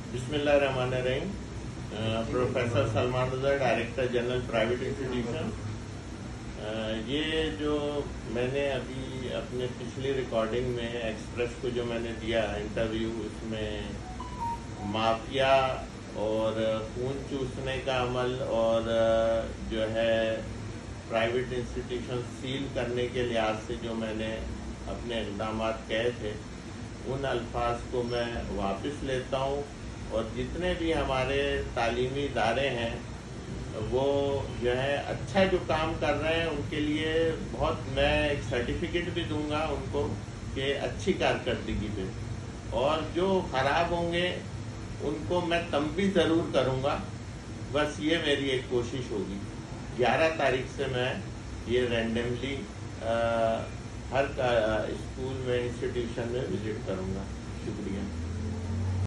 बिस्मिल्लाहिर्रहमानिर्रहीम। प्रोफेसर सलमान रज़ा, director general private institution. ये जो मैंने अभी अपने पिछली रिकॉर्डिंग में एक्सप्रेस को जो मैंने दिया इंटरव्यू, उसमें माफिया और खून चूसने का अमल और जो है प्राइवेट इंस्टीट्यूशन सील करने के लिहाज से जो मैंने अपने इक़दाम कहे थे, उन अल्फाज को मैं वापस लेता हूँ। और जितने भी हमारे तालीमी इदारे हैं वो जो है अच्छा जो काम कर रहे हैं उनके लिए बहुत मैं एक सर्टिफिकेट भी दूंगा उनको कि अच्छी कारकर्दगी पे, और जो ख़राब होंगे उनको मैं तंबीह ज़रूर करूँगा। बस ये मेरी एक कोशिश होगी। 11 तारीख से मैं ये रैंडमली हर स्कूल में इंस्टीट्यूशन में विज़िट करूँगा।